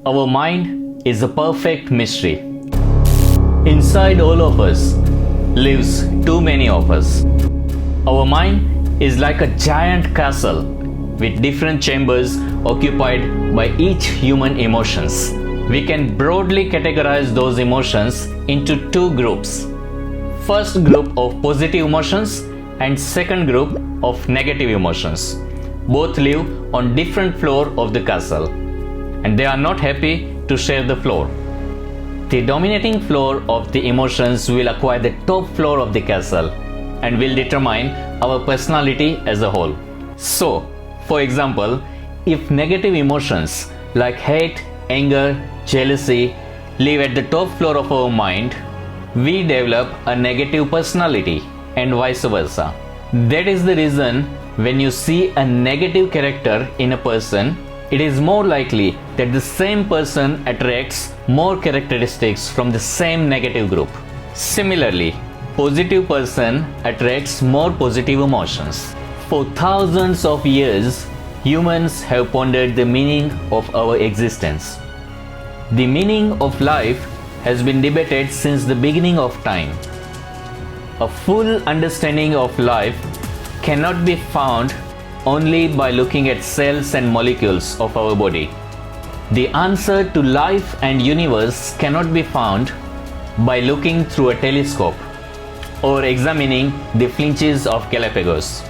Our mind is a perfect mystery. Inside all of us lives too many of us. Our mind is like a giant castle with different chambers occupied by each human emotions. We can broadly categorize those emotions into two groups. First group of positive emotions and second group of negative emotions. Both live on different floor of the castle and they are not happy to share the floor. The dominating floor of the emotions will acquire the top floor of the castle and will determine our personality as a whole. So, for example, if negative emotions like hate, anger, jealousy live at the top floor of our mind, we develop a negative personality and vice versa. That is the reason when you see a negative character in a person, it is more likely that the same person attracts more characteristics from the same negative group. Similarly, positive person attracts more positive emotions. For thousands of years, humans have pondered the meaning of our existence. The meaning of life has been debated since the beginning of time. A full understanding of life cannot be found only by looking at cells and molecules of our body. The answer to life and universe cannot be found by looking through a telescope or examining the flinches of Galapagos.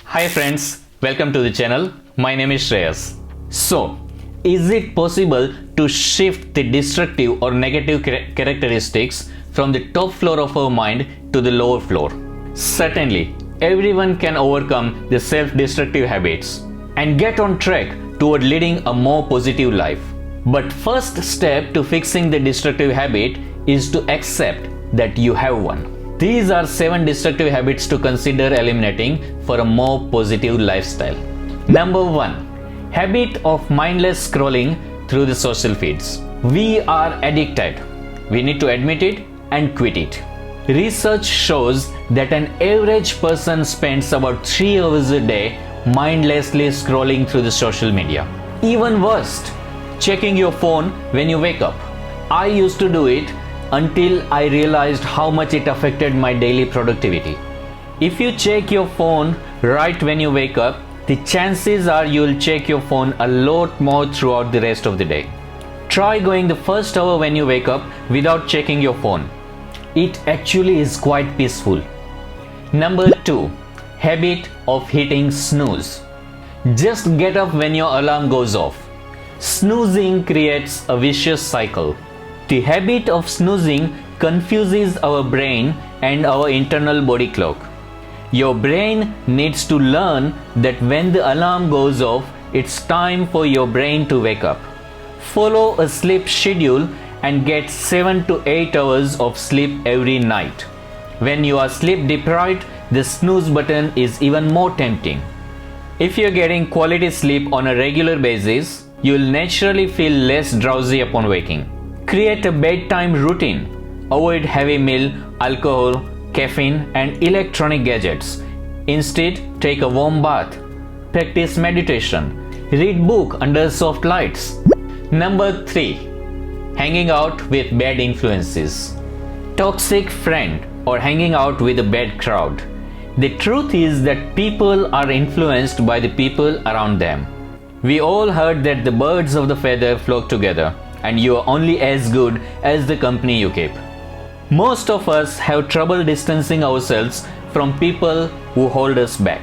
Hi friends, welcome to the channel. My name is Shreyas. So, is it possible to shift the destructive or negative characteristics from the top floor of our mind to the lower floor? Certainly, everyone can overcome the self-destructive habits and get on track toward leading a more positive life. But first step to fixing the destructive habit is to accept that you have one. These are 7 destructive habits to consider eliminating for a more positive lifestyle. Number 1. Habit of mindless scrolling through the social feeds. We are addicted. We need to admit it and quit it. Research shows that an average person spends about 3 hours a day mindlessly scrolling through the social media. Even worse, checking your phone when you wake up. I used to do it until I realized how much it affected my daily productivity. If you check your phone right when you wake up, the chances are you'll check your phone a lot more throughout the rest of the day. Try going the first hour when you wake up without checking your phone. It actually is quite peaceful. Number 2. Habit of hitting snooze. Just get up when your alarm goes off. Snoozing creates a vicious cycle. The habit of snoozing confuses our brain and our internal body clock. Your brain needs to learn that when the alarm goes off, it's time for your brain to wake up. Follow a sleep schedule and get 7 to 8 hours of sleep every night. When you are sleep deprived, the snooze button is even more tempting. If you're getting quality sleep on a regular basis, you'll naturally feel less drowsy upon waking. Create a bedtime routine. Avoid heavy meal, alcohol, caffeine and electronic gadgets. Instead, take a warm bath. Practice meditation. Read book under soft lights. Number 3. Hanging out with bad influences. Toxic friend or hanging out with a bad crowd. The truth is that people are influenced by the people around them. We all heard that the birds of the feather flock together and you are only as good as the company you keep. Most of us have trouble distancing ourselves from people who hold us back.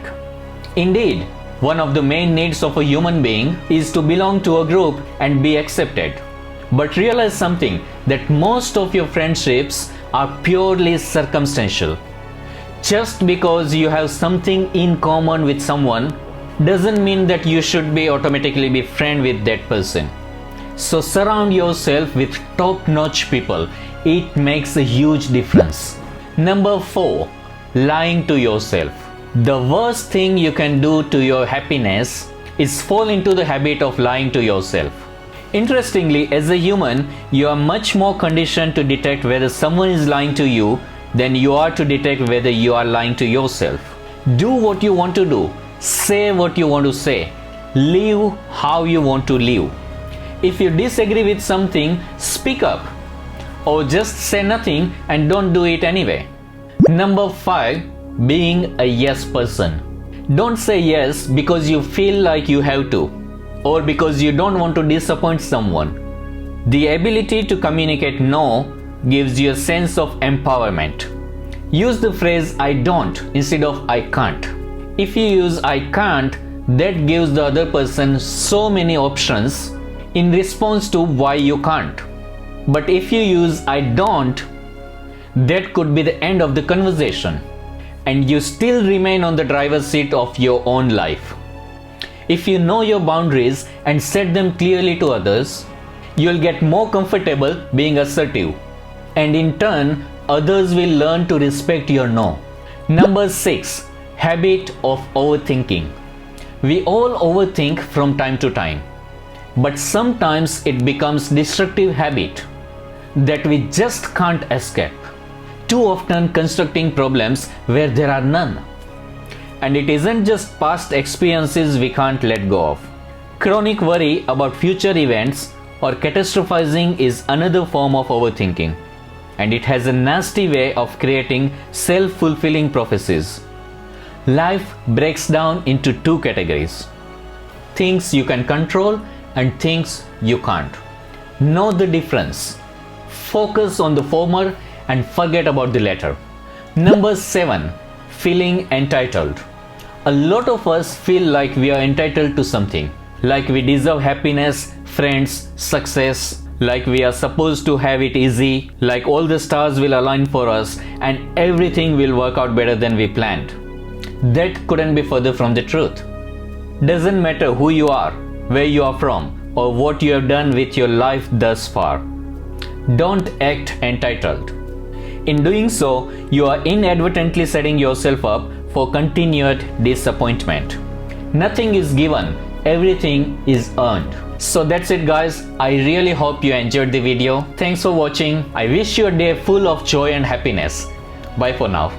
Indeed, one of the main needs of a human being is to belong to a group and be accepted. But realize something, that most of your friendships are purely circumstantial. Just because you have something in common with someone doesn't mean that you should be automatically be friend with that person. So surround yourself with top-notch people. It makes a huge difference. Number 4. Lying to yourself. The worst thing you can do to your happiness is fall into the habit of lying to yourself. Interestingly, as a human, you are much more conditioned to detect whether someone is lying to you than you are to detect whether you are lying to yourself. Do what you want to do, say what you want to say, Live how you want to live. If you disagree with something, speak up. Or just say nothing and don't do it anyway. Number 5. Being a yes person. Don't say yes because you feel like you have to, or because you don't want to disappoint someone. The ability to communicate no gives you a sense of empowerment. Use the phrase I don't instead of I can't. If you use I can't, that gives the other person so many options in response to why you can't. But if you use I don't, that could be the end of the conversation, and you still remain on the driver's seat of your own life. If you know your boundaries and set them clearly to others, you'll get more comfortable being assertive, and in turn, others will learn to respect your no. Number 6. Habit of overthinking. We all overthink from time to time, but sometimes it becomes destructive habit that we just can't escape. Too often constructing problems where there are none. And it isn't just past experiences we can't let go of. Chronic worry about future events or catastrophizing is another form of overthinking, and it has a nasty way of creating self-fulfilling prophecies. Life breaks down into two categories: things you can control and things you can't. Know the difference. Focus on the former and forget about the latter. Number 7. Feeling entitled. A lot of us feel like we are entitled to something, like we deserve happiness, friends, success, like we are supposed to have it easy, like all the stars will align for us and everything will work out better than we planned. That couldn't be further from the truth. Doesn't matter who you are, where you are from, or what you have done with your life thus far. Don't act entitled. In doing so, you are inadvertently setting yourself up for continued disappointment. Nothing is given, everything is earned. So that's it guys, I really hope you enjoyed the video. Thanks for watching. I wish you a day full of joy and happiness. Bye for now.